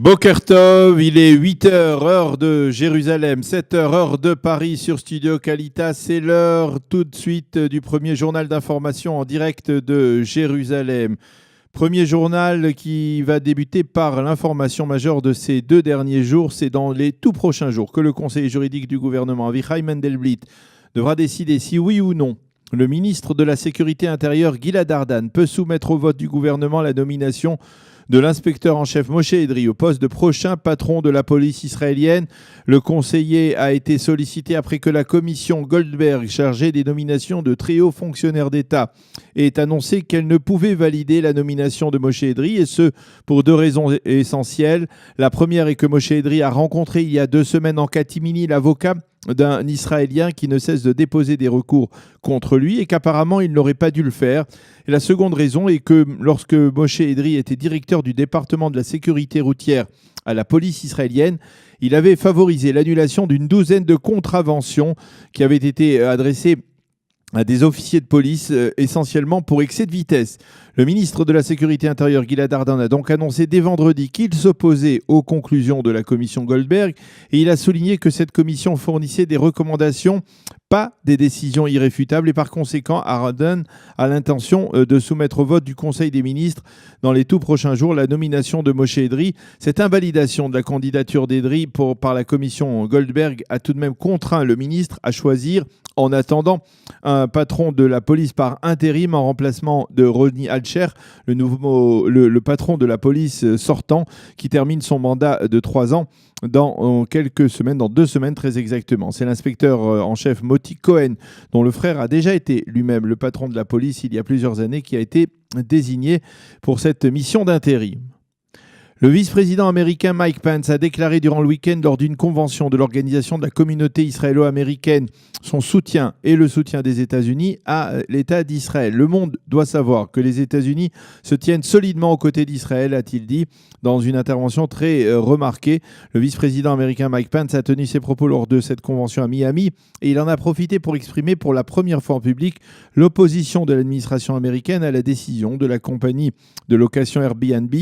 Boker Tov, il est 8h, heure de Jérusalem, 7h, heure de Paris sur Studio Qualitas. C'est l'heure tout de suite du premier journal d'information en direct de Jérusalem. Premier journal qui va débuter par l'information majeure de ces 2 derniers jours. C'est dans les tout prochains jours que le conseiller juridique du gouvernement, Avichai Mendelblit, devra décider si oui ou non le ministre de la Sécurité intérieure, Gilad Ardan, peut soumettre au vote du gouvernement la nomination de l'inspecteur en chef Moshe Edree au poste de prochain patron de la police israélienne. Le conseiller a été sollicité après que la commission Goldberg, chargée des nominations de très hauts fonctionnaires d'État, ait annoncé qu'elle ne pouvait valider la nomination de Moshe Edree, et ce, pour 2 raisons essentielles. La première est que Moshe Edree a rencontré il y a 2 semaines en catimini l'avocat d'un Israélien qui ne cesse de déposer des recours contre lui et qu'apparemment il n'aurait pas dû le faire. Et la seconde raison est que lorsque Moshe Edree était directeur du département de la sécurité routière à la police israélienne, il avait favorisé l'annulation d'une douzaine de contraventions qui avaient été adressées à des officiers de police, essentiellement pour excès de vitesse. Le ministre de la Sécurité intérieure, Gilad Ardan, a donc annoncé dès vendredi qu'il s'opposait aux conclusions de la commission Goldberg, et il a souligné que cette commission fournissait des recommandations, pas des décisions irréfutables, et par conséquent, Ardan a l'intention de soumettre au vote du Conseil des ministres dans les tout prochains jours la nomination de Moshe Edree. Cette invalidation de la candidature d'Edree par la commission Goldberg a tout de même contraint le ministre à choisir, en attendant, un patron de la police par intérim en remplacement de Roni Alcher, le patron de la police sortant, qui termine son mandat de 3 ans dans quelques semaines, dans 2 semaines très exactement. C'est l'inspecteur en chef Moti Cohen, dont le frère a déjà été lui-même le patron de la police il y a plusieurs années, qui a été désigné pour cette mission d'intérim. Le vice-président américain Mike Pence a déclaré durant le week-end lors d'une convention de l'Organisation de la communauté israélo-américaine son soutien et le soutien des États-Unis à l'État d'Israël. Le monde doit savoir que les États-Unis se tiennent solidement aux côtés d'Israël, a-t-il dit dans une intervention très remarquée. Le vice-président américain Mike Pence a tenu ses propos lors de cette convention à Miami et il en a profité pour exprimer pour la première fois en public l'opposition de l'administration américaine à la décision de la compagnie de location Airbnb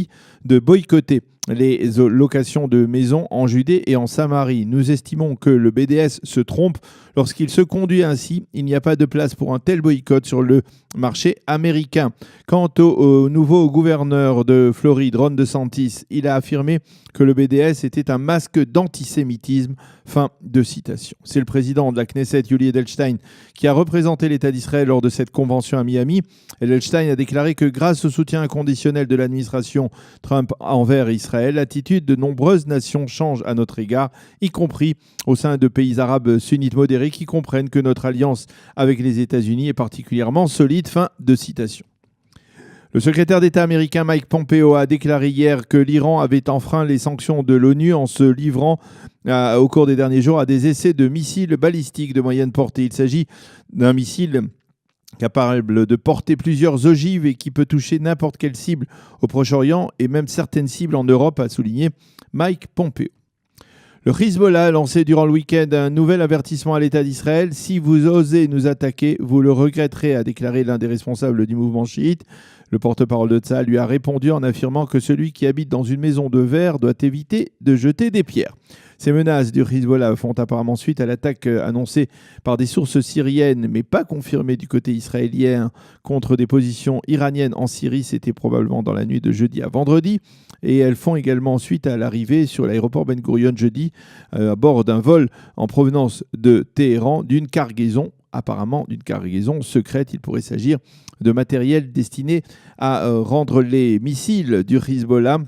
de boycotter les locations de maisons en Judée et en Samarie. Nous estimons que le BDS se trompe lorsqu'il se conduit ainsi. Il n'y a pas de place pour un tel boycott sur le marché américain. Quant au nouveau gouverneur de Floride, Ron DeSantis, il a affirmé que le BDS était un masque d'antisémitisme. Fin de citation. C'est le président de la Knesset, Yuli Edelstein, qui a représenté l'État d'Israël lors de cette convention à Miami. Edelstein a déclaré que grâce au soutien inconditionnel de l'administration Trump envers Israël, l'attitude de nombreuses nations change à notre égard, y compris au sein de pays arabes sunnites modérés qui comprennent que notre alliance avec les États-Unis est particulièrement solide. Fin de citation. Le secrétaire d'État américain Mike Pompeo a déclaré hier que l'Iran avait enfreint les sanctions de l'ONU en se livrant au cours des derniers jours à des essais de missiles balistiques de moyenne portée. Il s'agit d'un missile capable de porter plusieurs ogives et qui peut toucher n'importe quelle cible au Proche-Orient et même certaines cibles en Europe, a souligné Mike Pompeo. Le Hezbollah a lancé durant le week-end un nouvel avertissement à l'État d'Israël. Si vous osez nous attaquer, vous le regretterez, a déclaré l'un des responsables du mouvement chiite. Le porte-parole de Tsahal lui a répondu en affirmant que celui qui habite dans une maison de verre doit éviter de jeter des pierres. Ces menaces du Hezbollah font apparemment suite à l'attaque annoncée par des sources syriennes, mais pas confirmée du côté israélien, contre des positions iraniennes en Syrie. C'était probablement dans la nuit de jeudi à vendredi. Et elles font également suite à l'arrivée sur l'aéroport Ben Gurion jeudi, à bord d'un vol en provenance de Téhéran, d'une cargaison, apparemment d'une cargaison secrète. Il pourrait s'agir de matériel destiné à rendre les missiles du Hezbollah,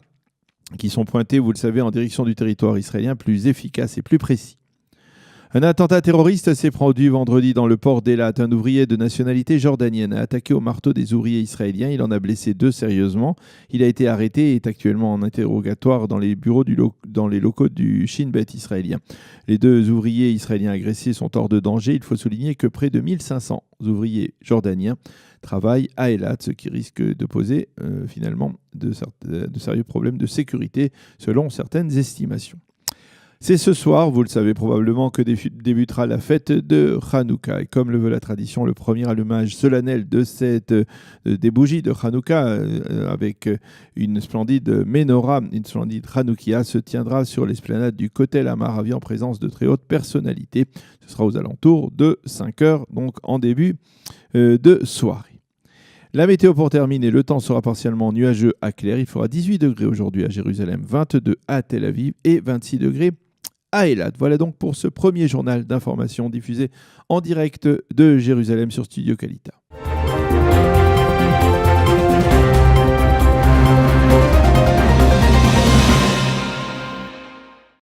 qui sont pointés, vous le savez, en direction du territoire israélien, plus efficaces et plus précis. Un attentat terroriste s'est produit vendredi dans le port d'Eilat. Un ouvrier de nationalité jordanienne a attaqué au marteau des ouvriers israéliens. Il en a blessé 2 sérieusement. Il a été arrêté et est actuellement en interrogatoire dans les locaux du Shin Bet israélien. Les 2 ouvriers israéliens agressés sont hors de danger. Il faut souligner que près de 1500 ouvriers jordaniens travaillent à Eilat, ce qui risque de poser finalement de sérieux problèmes de sécurité selon certaines estimations. C'est ce soir, vous le savez probablement, que débutera la fête de Hanouka. Et comme le veut la tradition, le premier allumage solennel des bougies de Hanouka avec une splendide menorah, une splendide Hanoukia, se tiendra sur l'esplanade du Kotel Amaravi en présence de très hautes personnalités. Ce sera aux alentours de 5 heures, donc en début de soirée. La météo pour terminer, le temps sera partiellement nuageux à clair. Il fera 18 degrés aujourd'hui à Jérusalem, 22 à Tel Aviv et 26 degrés à Eilat. Voilà donc pour ce premier journal d'information diffusé en direct de Jérusalem sur Studio Kalita.